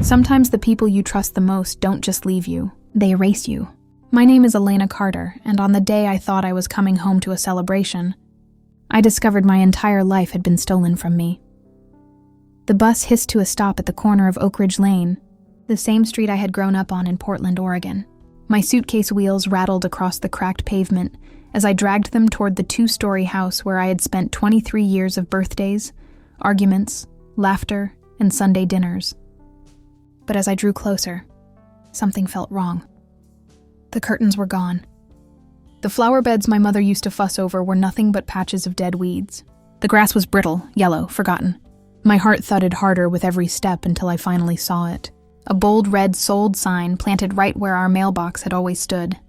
Sometimes the people you trust the most don't just leave you, they erase you. My name is Elena Carter, and on the day I thought I was coming home to a celebration, I discovered my entire life had been stolen from me. The bus hissed to a stop at the corner of Oak Ridge Lane, the same street I had grown up on in Portland, Oregon. My suitcase wheels rattled across the cracked pavement as I dragged them toward the 2-story house where I had spent 23 years of birthdays, arguments, laughter, and Sunday dinners. But as I drew closer, something felt wrong. The curtains were gone. The flower beds my mother used to fuss over were nothing but patches of dead weeds. The grass was brittle, yellow, forgotten. My heart thudded harder with every step until I finally saw it. A bold red sold sign planted right where our mailbox had always stood.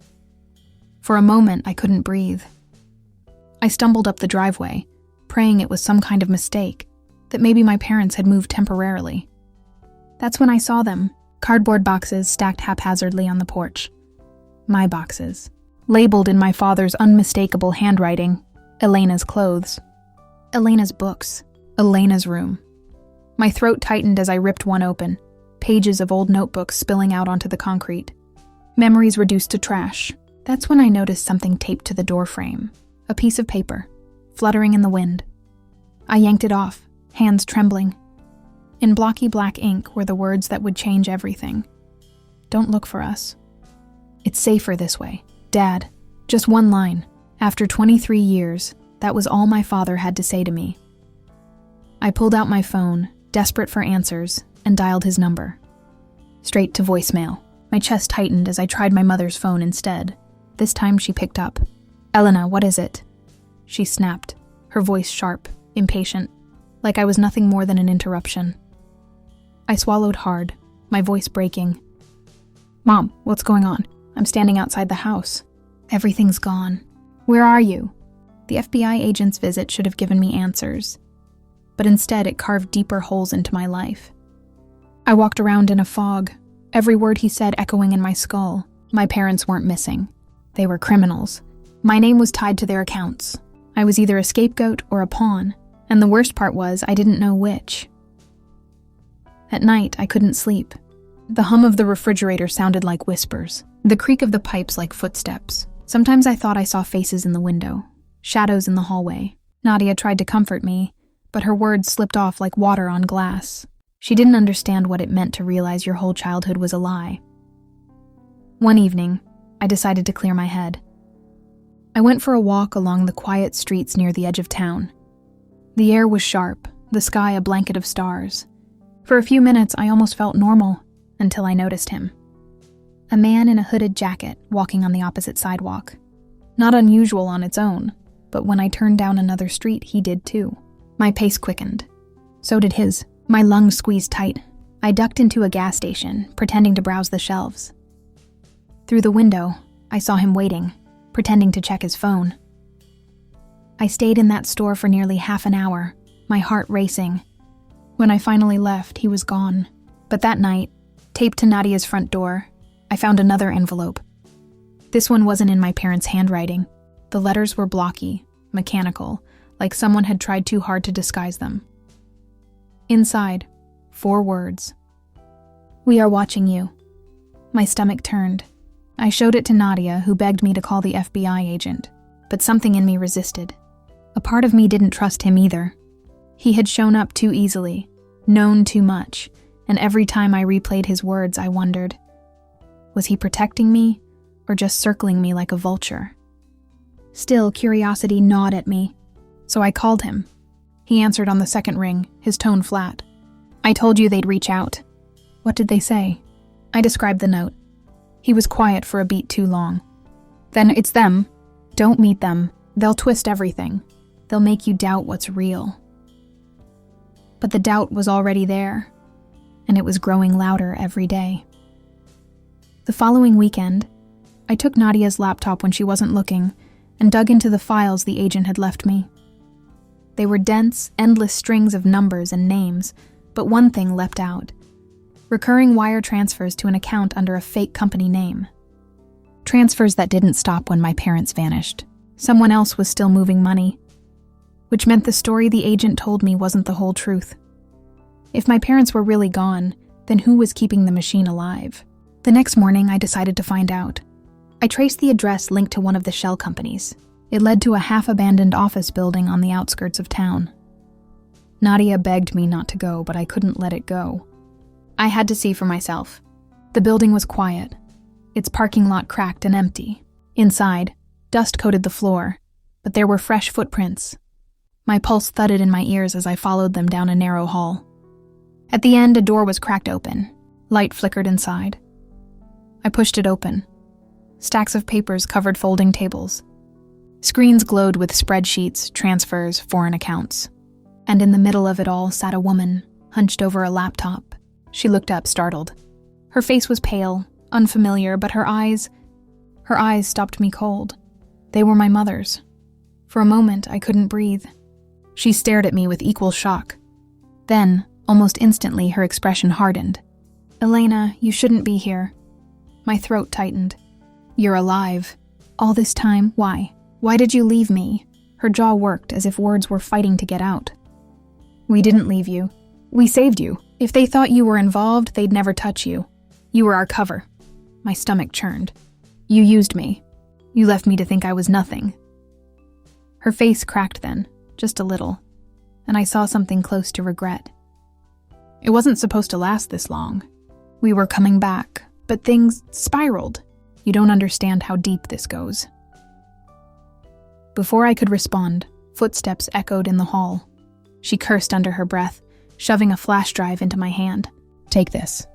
For a moment, I couldn't breathe. I stumbled up the driveway, praying it was some kind of mistake, that maybe my parents had moved temporarily. That's when I saw them, cardboard boxes stacked haphazardly on the porch. My boxes, labeled in my father's unmistakable handwriting, Elena's clothes, Elena's books, Elena's room. My throat tightened as I ripped one open, pages of old notebooks spilling out onto the concrete. Memories reduced to trash. That's when I noticed something taped to the door frame, a piece of paper, fluttering in the wind. I yanked it off, hands trembling. In blocky black ink were the words that would change everything. Don't look for us. It's safer this way. Dad, just one line. After 23 years, that was all my father had to say to me. I pulled out my phone, desperate for answers, and dialed his number. Straight to voicemail. My chest tightened as I tried my mother's phone instead. This time she picked up. "Elena, what is it?" She snapped, her voice sharp, impatient, like I was nothing more than an interruption. I swallowed hard, my voice breaking. "Mom, what's going on? I'm standing outside the house. Everything's gone. Where are you?" The FBI agent's visit should have given me answers, but instead it carved deeper holes into my life. I walked around in a fog, every word he said echoing in my skull. My parents weren't missing. They were criminals. My name was tied to their accounts. I was either a scapegoat or a pawn, and the worst part was I didn't know which. At night, I couldn't sleep. The hum of the refrigerator sounded like whispers, the creak of the pipes like footsteps. Sometimes I thought I saw faces in the window, shadows in the hallway. Nadia tried to comfort me, but her words slipped off like water on glass. She didn't understand what it meant to realize your whole childhood was a lie. One evening, I decided to clear my head. I went for a walk along the quiet streets near the edge of town. The air was sharp, the sky a blanket of stars. For a few minutes, I almost felt normal, until I noticed him. A man in a hooded jacket walking on the opposite sidewalk. Not unusual on its own, but when I turned down another street, he did too. My pace quickened. So did his. My lungs squeezed tight. I ducked into a gas station, pretending to browse the shelves. Through the window, I saw him waiting, pretending to check his phone. I stayed in that store for nearly half an hour, my heart racing. When I finally left, he was gone. But that night, taped to Nadia's front door, I found another envelope. This one wasn't in my parents' handwriting. The letters were blocky, mechanical, like someone had tried too hard to disguise them. Inside, 4 words. "We are watching you." My stomach turned. I showed it to Nadia, who begged me to call the FBI agent, but something in me resisted. A part of me didn't trust him either. He had shown up too easily, known too much, and every time I replayed his words, I wondered, was he protecting me or just circling me like a vulture? Still, curiosity gnawed at me, so I called him. He answered on the second ring, his tone flat. "I told you they'd reach out." "What did they say?" I described the note. He was quiet for a beat too long. "Then it's them. Don't meet them. They'll twist everything. They'll make you doubt what's real." But the doubt was already there, and it was growing louder every day. The following weekend, I took Nadia's laptop when she wasn't looking and dug into the files the agent had left me. They were dense, endless strings of numbers and names, but one thing leapt out. Recurring wire transfers to an account under a fake company name. Transfers that didn't stop when my parents vanished. Someone else was still moving money, which meant the story the agent told me wasn't the whole truth. If my parents were really gone, Then who was keeping the machine alive? The next morning, I decided to find out. I traced the address linked to one of the shell companies. It led to a half-abandoned office building on the outskirts of town. Nadia begged me not to go, but I couldn't let it go. I had to see for myself. The building was quiet, its parking lot cracked and empty. Inside, dust coated the floor, but there were fresh footprints. My pulse thudded in my ears as I followed them down a narrow hall. At the end, a door was cracked open. Light flickered inside. I pushed it open. Stacks of papers covered folding tables. Screens glowed with spreadsheets, transfers, foreign accounts. And in the middle of it all sat a woman, hunched over a laptop. She looked up, startled. Her face was pale, unfamiliar, but her eyes stopped me cold. They were my mother's. For a moment, I couldn't breathe. She stared at me with equal shock. Then, almost instantly, her expression hardened. "Elena, you shouldn't be here." My throat tightened. "You're alive. All this time, why? Why did you leave me?" Her jaw worked as if words were fighting to get out. "We didn't leave you. We saved you. If they thought you were involved, they'd never touch you. You were our cover." My stomach churned. "You used me. You left me to think I was nothing." Her face cracked then, just a little, and I saw something close to regret. It wasn't supposed to last this long. We were coming back, but things spiraled. You don't understand how deep this goes. Before I could respond, footsteps echoed in the hall. She cursed under her breath, shoving a flash drive into my hand. "Take this."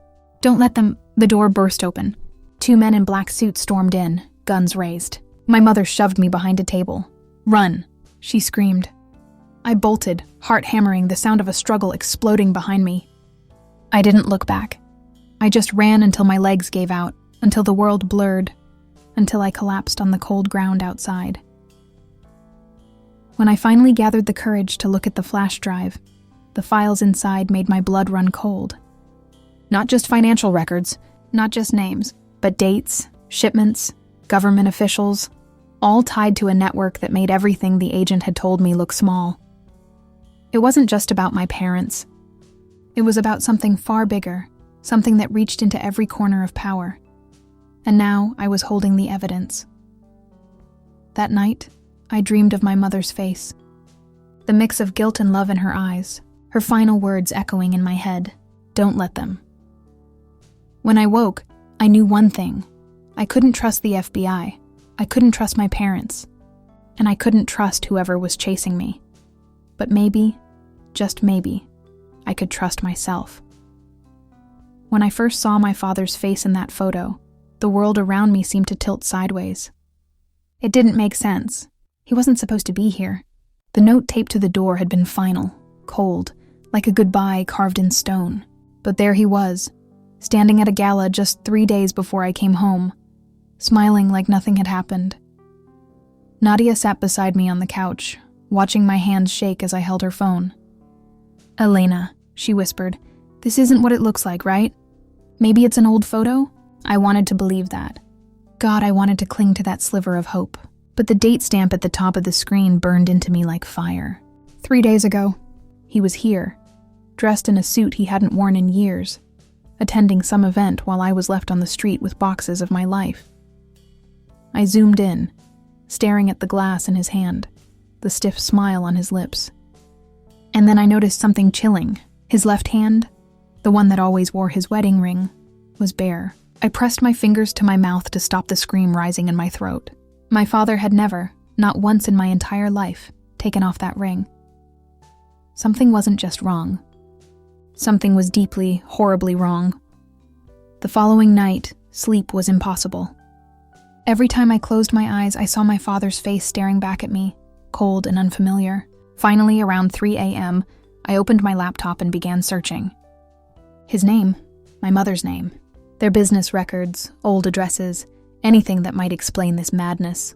"Don't let them—" The door burst open. 2 men in black suits stormed in, guns raised. My mother shoved me behind a table. "Run," she screamed. I bolted, heart hammering, the sound of a struggle exploding behind me. I didn't look back. I just ran until my legs gave out, until the world blurred, until I collapsed on the cold ground outside. When I finally gathered the courage to look at the flash drive, the files inside made my blood run cold. Not just financial records, not just names, but dates, shipments, government officials, all tied to a network that made everything the agent had told me look small. It wasn't just about my parents. It was about something far bigger, something that reached into every corner of power. And now I was holding the evidence. That night, I dreamed of my mother's face. The mix of guilt and love in her eyes, her final words echoing in my head, "Don't let them." When I woke, I knew one thing. I couldn't trust the FBI. I couldn't trust my parents. And I couldn't trust whoever was chasing me. But maybe, just maybe, I could trust myself. When I first saw my father's face in that photo, the world around me seemed to tilt sideways. It didn't make sense. He wasn't supposed to be here. The note taped to the door had been final, cold, like a goodbye carved in stone. But there he was, standing at a gala just 3 days before I came home, smiling like nothing had happened. Nadia sat beside me on the couch, watching my hands shake as I held her phone. "Elena," she whispered, "this isn't what it looks like, right? Maybe it's an old photo?" I wanted to believe that. God, I wanted to cling to that sliver of hope. But the date stamp at the top of the screen burned into me like fire. 3 days ago, he was here, dressed in a suit he hadn't worn in years, attending some event while I was left on the street with boxes of my life. I zoomed in, staring at the glass in his hand, the stiff smile on his lips. And then I noticed something chilling. His left hand, the one that always wore his wedding ring, was bare. I pressed my fingers to my mouth to stop the scream rising in my throat. My father had never, not once in my entire life, taken off that ring. Something wasn't just wrong. Something was deeply, horribly wrong. The following night, sleep was impossible. Every time I closed my eyes, I saw my father's face staring back at me, cold and unfamiliar. Finally, around 3 a.m., I opened my laptop and began searching. His name, my mother's name, their business records, old addresses, anything that might explain this madness.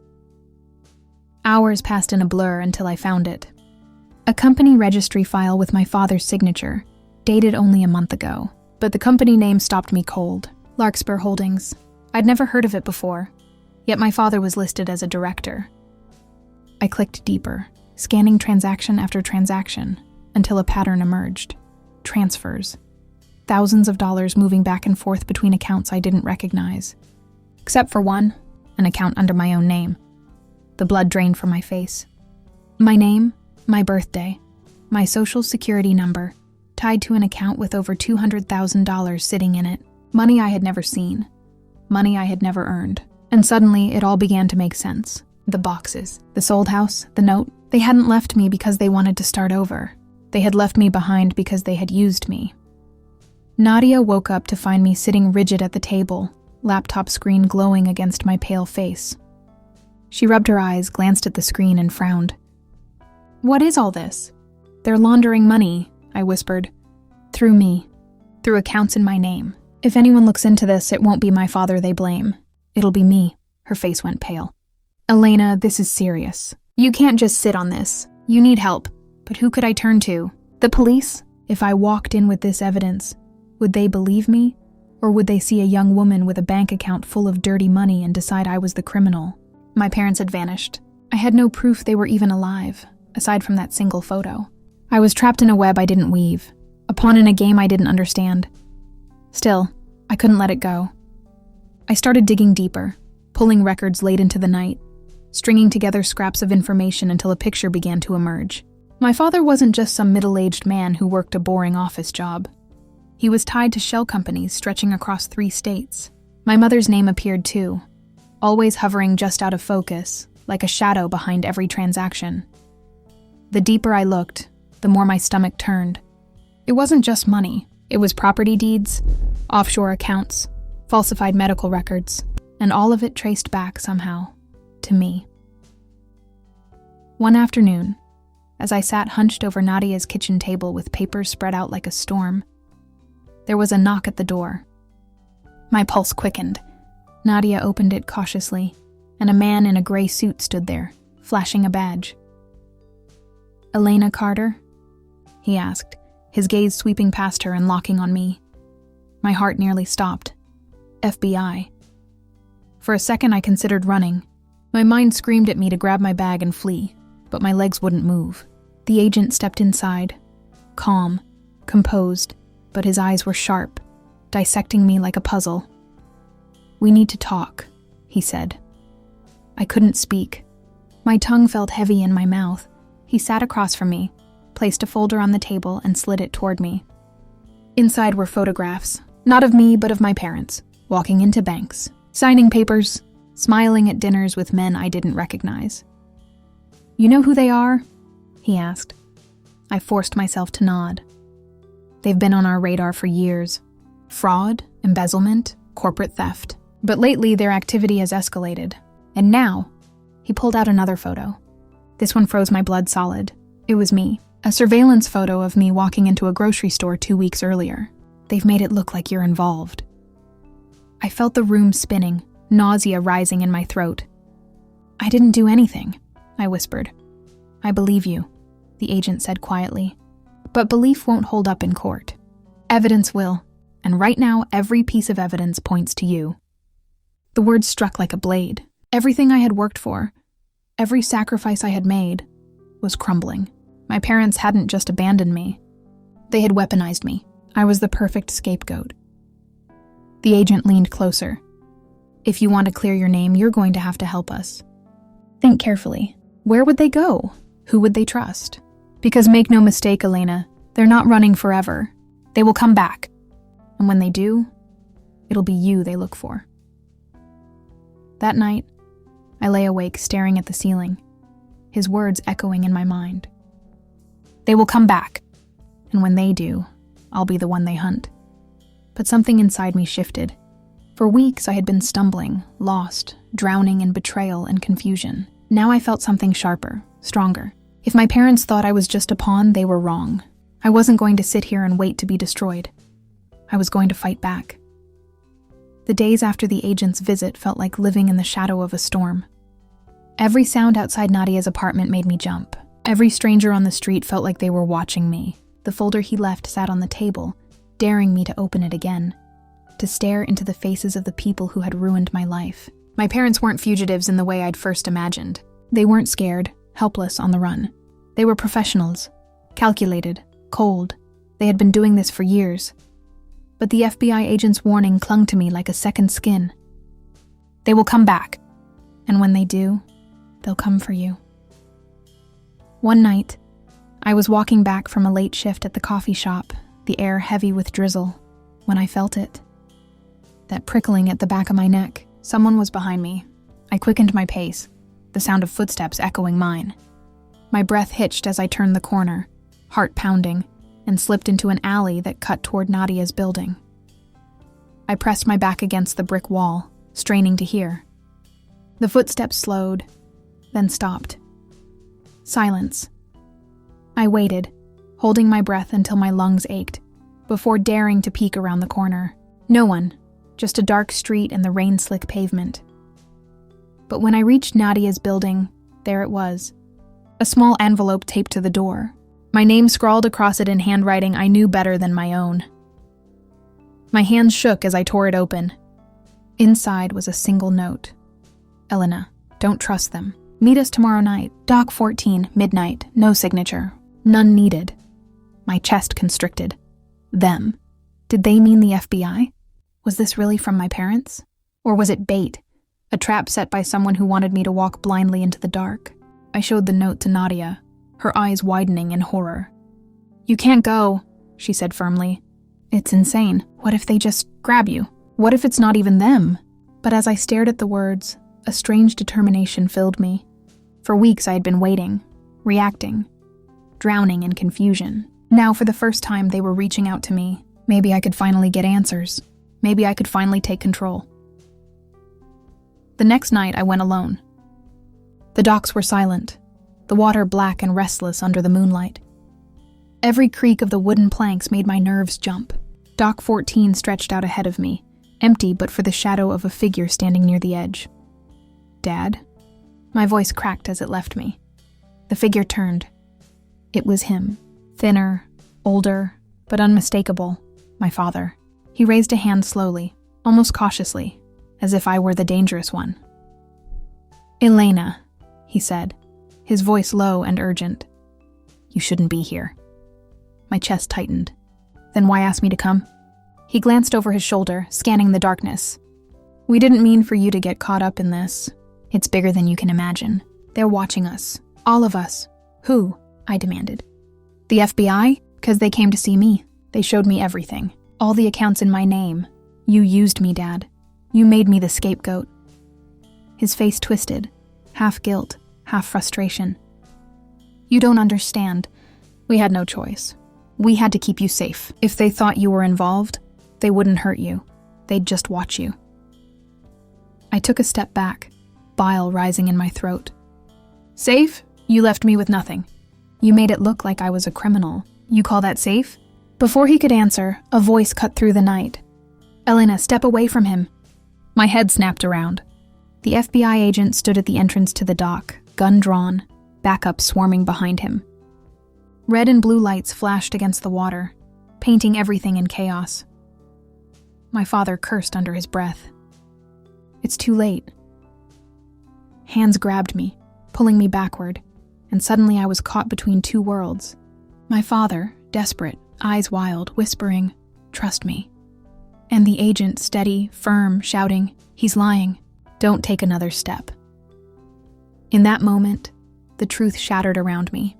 Hours passed in a blur until I found it. A company registry file with my father's signature, dated only a month ago. But the company name stopped me cold. Larkspur Holdings. I'd never heard of it before, yet my father was listed as a director. I clicked deeper, scanning transaction after transaction, until a pattern emerged. Transfers. thousands of dollars moving back and forth between accounts I didn't recognize. Except for one, an account under my own name. The blood drained from my face. My name, my birthday, my social security number, tied to an account with over $200,000 sitting in it. Money I had never seen. Money I had never earned. And suddenly, it all began to make sense. The boxes, the sold house, the note. They hadn't left me because they wanted to start over. They had left me behind because they had used me. Nadia woke up to find me sitting rigid at the table, laptop screen glowing against my pale face. She rubbed her eyes, glanced at the screen, and frowned. "What is all this?" "They're laundering money," I whispered. "Through me. Through accounts in my name. If anyone looks into this, it won't be my father they blame. It'll be me." Her face went pale. "Elena, this is serious. You can't just sit on this. You need help. But who could I turn to? The police? If I walked in with this evidence, would they believe me? Or would they see a young woman with a bank account full of dirty money and decide I was the criminal?" My parents had vanished. I had no proof they were even alive, aside from that single photo. I was trapped in a web I didn't weave, a pawn in a game I didn't understand. Still, I couldn't let it go. I started digging deeper, pulling records late into the night, stringing together scraps of information until a picture began to emerge. My father wasn't just some middle-aged man who worked a boring office job. He was tied to shell companies stretching across 3 states. My mother's name appeared too, always hovering just out of focus, like a shadow behind every transaction. The deeper I looked, the more my stomach turned. It wasn't just money. It was property deeds, offshore accounts, falsified medical records, and all of it traced back somehow to me. One afternoon, as I sat hunched over Nadia's kitchen table with papers spread out like a storm, there was a knock at the door. My pulse quickened. Nadia opened it cautiously, and a man in a gray suit stood there, flashing a badge. "Elena Carter?" he asked, his gaze sweeping past her and locking on me. My heart nearly stopped. FBI. For a second I considered running. My mind screamed at me to grab my bag and flee, but my legs wouldn't move. The agent stepped inside, calm, composed, but his eyes were sharp, dissecting me like a puzzle. "We need to talk," he said. I couldn't speak. My tongue felt heavy in my mouth. He sat across from me, placed a folder on the table, and slid it toward me. Inside were photographs, not of me but of my parents, walking into banks, signing papers, smiling at dinners with men I didn't recognize. "You know who they are?" he asked. I forced myself to nod. "They've been on our radar for years. Fraud, embezzlement, corporate theft. But lately their activity has escalated. And now," he pulled out another photo. This one froze my blood solid. It was me. A surveillance photo of me walking into a grocery store 2 weeks earlier. "They've made it look like you're involved." I felt the room spinning, nausea rising in my throat. "I didn't do anything," I whispered. "I believe you," the agent said quietly. "But belief won't hold up in court. Evidence will, and right now every piece of evidence points to you." The words struck like a blade. Everything I had worked for, every sacrifice I had made, was crumbling. My parents hadn't just abandoned me. They had weaponized me. I was the perfect scapegoat. The agent leaned closer. "If you want to clear your name, you're going to have to help us. Think carefully. Where would they go? Who would they trust? Because make no mistake, Elena, they're not running forever. They will come back. And when they do, it'll be you they look for." That night, I lay awake staring at the ceiling, his words echoing in my mind. They will come back, and when they do, I'll be the one they hunt. But something inside me shifted. For weeks I had been stumbling, lost, drowning in betrayal and confusion. Now I felt something sharper, stronger. If my parents thought I was just a pawn, they were wrong. I wasn't going to sit here and wait to be destroyed. I was going to fight back. The days after the agent's visit felt like living in the shadow of a storm. Every sound outside Nadia's apartment made me jump. Every stranger on the street felt like they were watching me. The folder he left sat on the table, daring me to open it again, to stare into the faces of the people who had ruined my life. My parents weren't fugitives in the way I'd first imagined. They weren't scared, helpless, on the run. They were professionals, calculated, cold. They had been doing this for years. but the FBI agent's warning clung to me like a second skin. They will come back, and when they do, they'll come for you. One night, I was walking back from a late shift at the coffee shop, the air heavy with drizzle, when I felt it. That prickling at the back of my neck. Someone was behind me. I quickened my pace, the sound of footsteps echoing mine. My breath hitched as I turned the corner, heart pounding, and slipped into an alley that cut toward Nadia's building. I pressed my back against the brick wall, straining to hear. The footsteps slowed, then stopped. Silence. I waited, holding my breath until my lungs ached, before daring to peek around the corner. No one, just a dark street and the rain-slick pavement. But when I reached Nadia's building, there it was. A small envelope taped to the door. My name scrawled across it in handwriting I knew better than my own. My hands shook as I tore it open. Inside was a single note. Elena, don't trust them. Meet us tomorrow night. Dock 14, midnight. No signature. None needed. My chest constricted. Them. Did they mean the FBI? Was this really from my parents? Or was it bait? A trap set by someone who wanted me to walk blindly into the dark? I showed the note to Nadia, her eyes widening in horror. You can't go, she said firmly. It's insane. What if they just grab you? What if it's not even them? But as I stared at the words, a strange determination filled me. For weeks I had been waiting, reacting, drowning in confusion. Now for the first time they were reaching out to me. Maybe I could finally get answers. Maybe I could finally take control. The next night I went alone. The docks were silent, the water black and restless under the moonlight. Every creak of the wooden planks made my nerves jump. Dock 14 stretched out ahead of me, empty but for the shadow of a figure standing near the edge. Dad? My voice cracked as it left me. The figure turned. It was him, thinner, older, but unmistakable, my father. He raised a hand slowly, almost cautiously, as if I were the dangerous one. Elena, he said, his voice low and urgent. You shouldn't be here. My chest tightened. Then why ask me to come? He glanced over his shoulder, scanning the darkness. We didn't mean for you to get caught up in this. It's bigger than you can imagine. They're watching us. All of us. Who? I demanded. The FBI? Because they came to see me. They showed me everything. All the accounts in my name. You used me, Dad. You made me the scapegoat. His face twisted, half guilt, half frustration. You don't understand. We had no choice. We had to keep you safe. If they thought you were involved, they wouldn't hurt you. They'd just watch you. I took a step back, bile rising in my throat. Safe? You left me with nothing. You made it look like I was a criminal. You call that safe? Before he could answer, a voice cut through the night. Elena, step away from him. My head snapped around. The FBI agent stood at the entrance to the dock, gun drawn, backup swarming behind him. Red and blue lights flashed against the water, painting everything in chaos. My father cursed under his breath. It's too late. Hands grabbed me, pulling me backward, and suddenly I was caught between two worlds. My father, desperate, eyes wild, whispering, "Trust me." And the agent, steady, firm, shouting, "He's lying. Don't take another step." In that moment, the truth shattered around me.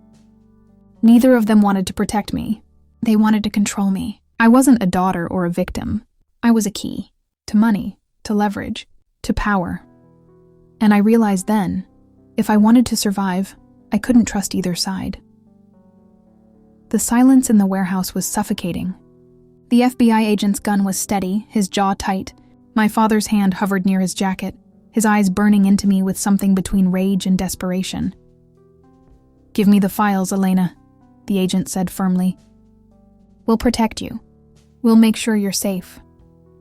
Neither of them wanted to protect me. They wanted to control me. I wasn't a daughter or a victim. I was a key. To money, to leverage, to power. And I realized then, if I wanted to survive, I couldn't trust either side. The silence in the warehouse was suffocating. The FBI agent's gun was steady, his jaw tight. My father's hand hovered near his jacket, his eyes burning into me with something between rage and desperation. "Give me the files, Elena," the agent said firmly. "We'll protect you. We'll make sure you're safe."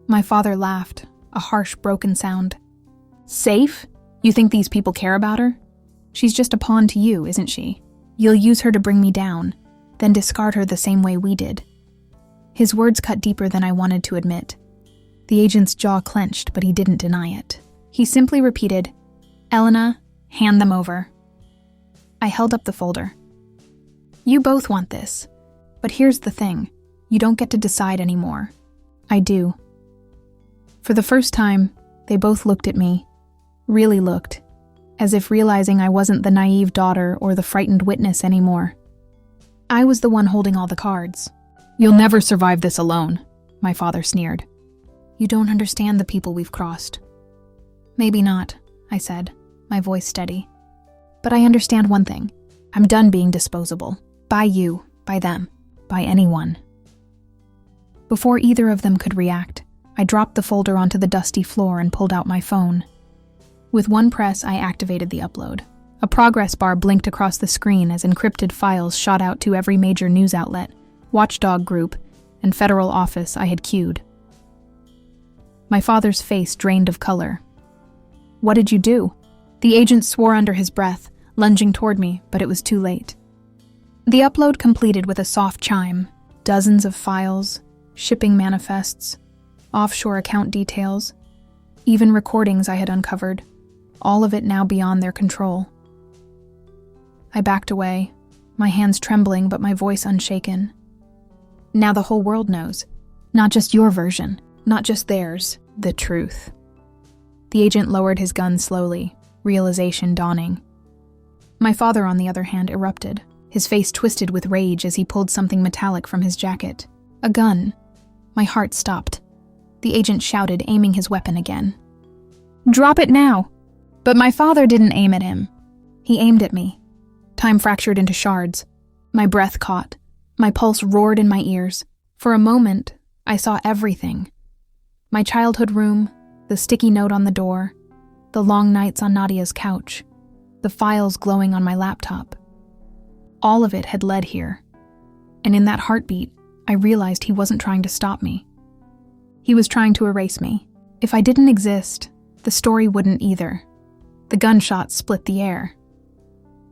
My father laughed, a harsh, broken sound. "Safe? You think these people care about her? She's just a pawn to you, isn't she? You'll use her to bring me down, then discard her the same way we did." His words cut deeper than I wanted to admit. The agent's jaw clenched, but he didn't deny it. He simply repeated, "Elena, hand them over." I held up the folder. "You both want this. But here's the thing. You don't get to decide anymore. I do. For the first time, they both looked at me, really looked, as if realizing I wasn't the naive daughter or the frightened witness anymore. I was the one holding all the cards. "You'll never survive this alone," my father sneered. "You don't understand the people we've crossed." "Maybe not," I said, my voice steady. "But I understand one thing. I'm done being disposable. By you, by them, by anyone." Before either of them could react, I dropped the folder onto the dusty floor and pulled out my phone. With one press, I activated the upload. A progress bar blinked across the screen as encrypted files shot out to every major news outlet, watchdog group, and federal office I had queued. My father's face drained of color. "What did you do?" The agent swore under his breath, lunging toward me, but it was too late. The upload completed with a soft chime. Dozens of files, shipping manifests, offshore account details, even recordings I had uncovered, all of it now beyond their control. I backed away, my hands trembling but my voice unshaken. "Now the whole world knows. Not just your version, not just theirs, the truth." The agent lowered his gun slowly, realization dawning. My father, on the other hand, erupted, his face twisted with rage as he pulled something metallic from his jacket. A gun. My heart stopped. The agent shouted, aiming his weapon again. "Drop it now!" But my father didn't aim at him. He aimed at me. Time fractured into shards. My breath caught. My pulse roared in my ears. For a moment, I saw everything. My childhood room, the sticky note on the door, the long nights on Nadia's couch, the files glowing on my laptop. All of it had led here. And in that heartbeat, I realized he wasn't trying to stop me. He was trying to erase me. If I didn't exist, the story wouldn't either. The gunshot split the air.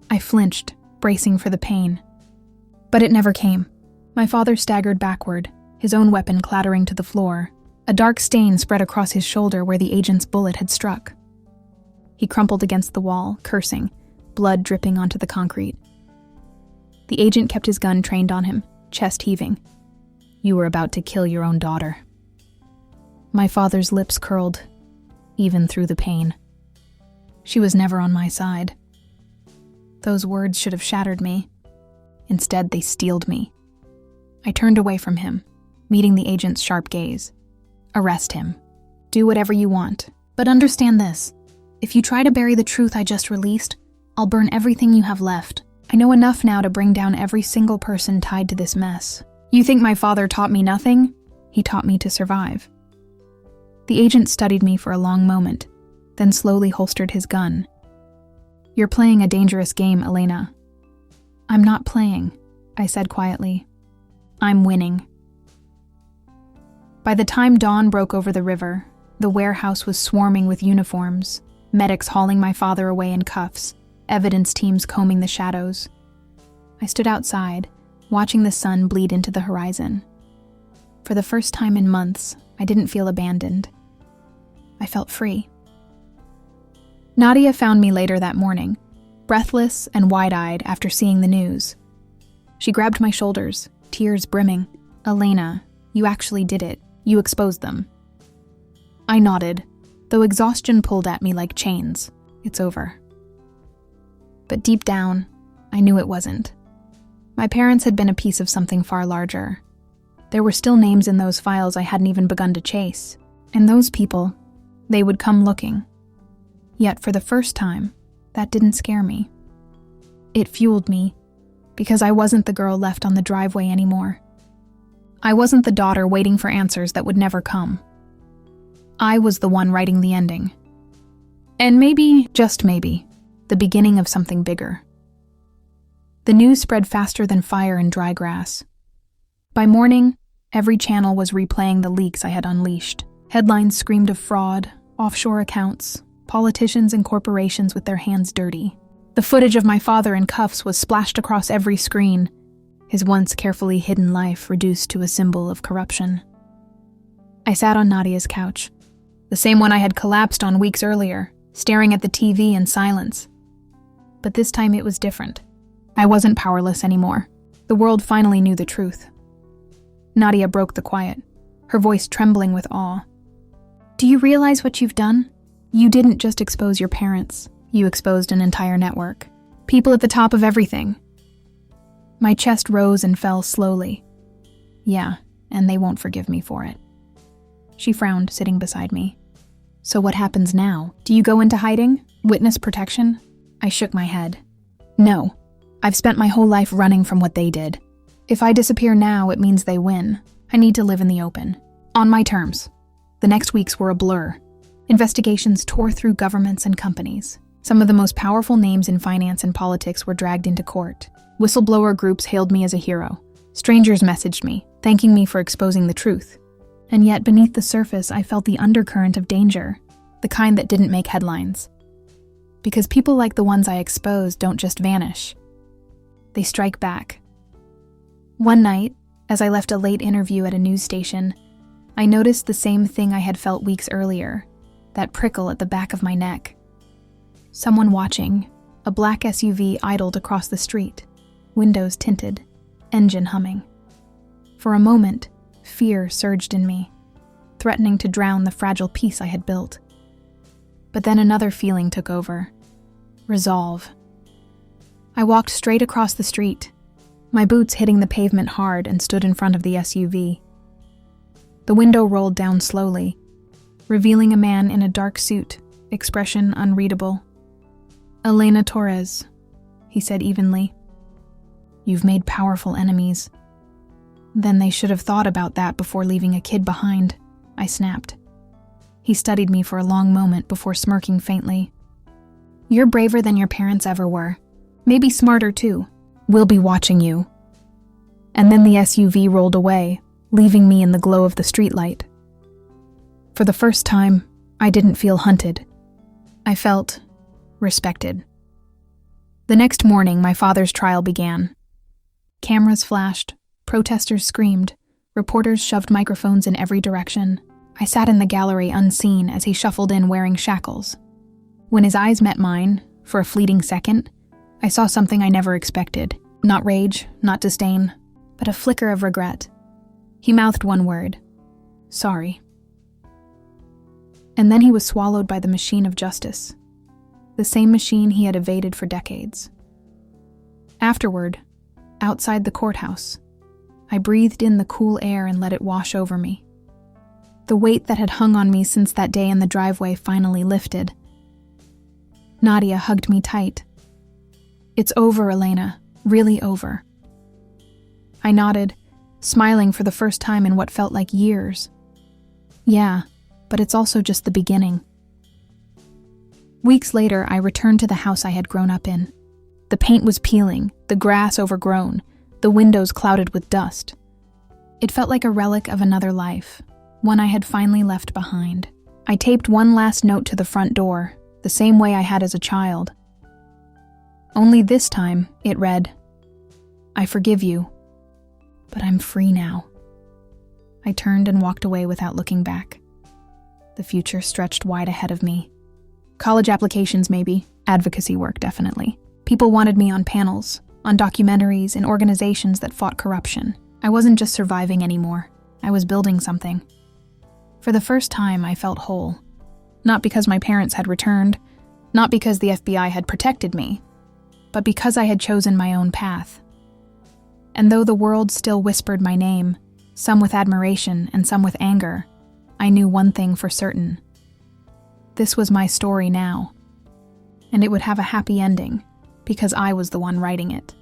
I flinched, bracing for the pain. But it never came. My father staggered backward, his own weapon clattering to the floor. A dark stain spread across his shoulder where the agent's bullet had struck. He crumpled against the wall, cursing, blood dripping onto the concrete. The agent kept his gun trained on him, chest heaving. "You were about to kill your own daughter." My father's lips curled, even through the pain. She was never on my side. Those words should have shattered me. Instead, they steeled me. I turned away from him, meeting the agent's sharp gaze. "Arrest him. Do whatever you want. But understand this. If you try to bury the truth I just released, I'll burn everything you have left. I know enough now to bring down every single person tied to this mess. You think my father taught me nothing? He taught me to survive." The agent studied me for a long moment, then slowly holstered his gun. "You're playing a dangerous game, Elena." "I'm not playing," I said quietly. "I'm winning." By the time dawn broke over the river, the warehouse was swarming with uniforms, medics hauling my father away in cuffs, evidence teams combing the shadows. I stood outside, watching the sun bleed into the horizon. For the first time in months, I didn't feel abandoned. I felt free. Nadia found me later that morning, breathless and wide-eyed after seeing the news. She grabbed my shoulders, tears brimming. "Elena, you actually did it. You exposed them." I nodded, though exhaustion pulled at me like chains. It's over. But deep down, I knew it wasn't. My parents had been a piece of something far larger. There were still names in those files I hadn't even begun to chase. And those people, they would come looking. Yet for the first time, that didn't scare me. It fueled me, because I wasn't the girl left on the driveway anymore. I wasn't the daughter waiting for answers that would never come. I was the one writing the ending. And maybe, just maybe, the beginning of something bigger. The news spread faster than fire in dry grass. By morning, every channel was replaying the leaks I had unleashed. Headlines screamed of fraud, offshore accounts, politicians and corporations with their hands dirty. The footage of my father in cuffs was splashed across every screen, his once carefully hidden life reduced to a symbol of corruption. I sat on Nadia's couch, the same one I had collapsed on weeks earlier, staring at the TV in silence. But this time it was different. I wasn't powerless anymore. The world finally knew the truth. Nadia broke the quiet, her voice trembling with awe. "Do you realize what you've done? You didn't just expose your parents. You exposed an entire network. People at the top of everything." My chest rose and fell slowly. "Yeah, and they won't forgive me for it." She frowned, sitting beside me. "So what happens now? Do you go into hiding? Witness protection?" I shook my head. "No. I've spent my whole life running from what they did. If I disappear now, it means they win. I need to live in the open. On my terms." The next weeks were a blur. Investigations tore through governments and companies. Some of the most powerful names in finance and politics were dragged into court. Whistleblower groups hailed me as a hero. Strangers messaged me, thanking me for exposing the truth. And yet, beneath the surface, I felt the undercurrent of danger, the kind that didn't make headlines. Because people like the ones I exposed don't just vanish. They strike back. One night, as I left a late interview at a news station, I noticed the same thing I had felt weeks earlier, that prickle at the back of my neck. Someone watching, a black SUV idled across the street, windows tinted, engine humming. For a moment, fear surged in me, threatening to drown the fragile peace I had built. But then another feeling took over. Resolve. I walked straight across the street, my boots hitting the pavement hard, and stood in front of the SUV. The window rolled down slowly, revealing a man in a dark suit, expression unreadable. "Elena Torres," he said evenly. "You've made powerful enemies." "Then they should have thought about that before leaving a kid behind," I snapped. He studied me for a long moment before smirking faintly. "You're braver than your parents ever were. Maybe smarter too. We'll be watching you." And then the SUV rolled away, leaving me in the glow of the streetlight. For the first time, I didn't feel hunted. I felt respected. The next morning, my father's trial began. Cameras flashed, protesters screamed, reporters shoved microphones in every direction. I sat in the gallery unseen as he shuffled in wearing shackles. When his eyes met mine, for a fleeting second, I saw something I never expected. Not rage, not disdain, but a flicker of regret. He mouthed one word: "Sorry." And then he was swallowed by the machine of justice, the same machine he had evaded for decades. Afterward, outside the courthouse, I breathed in the cool air and let it wash over me. The weight that had hung on me since that day in the driveway finally lifted. Nadia hugged me tight. "It's over, Elena. Really over." I nodded, smiling for the first time in what felt like years. "Yeah, but it's also just the beginning." Weeks later, I returned to the house I had grown up in. The paint was peeling, the grass overgrown, the windows clouded with dust. It felt like a relic of another life, one I had finally left behind. I taped one last note to the front door, the same way I had as a child. Only this time, it read, "I forgive you, but I'm free now." I turned and walked away without looking back. The future stretched wide ahead of me. College applications maybe, advocacy work definitely. People wanted me on panels, on documentaries, in organizations that fought corruption. I wasn't just surviving anymore. I was building something. For the first time, I felt whole. Not because my parents had returned, not because the FBI had protected me, but because I had chosen my own path. And though the world still whispered my name, some with admiration and some with anger, I knew one thing for certain. This was my story now, and it would have a happy ending, because I was the one writing it.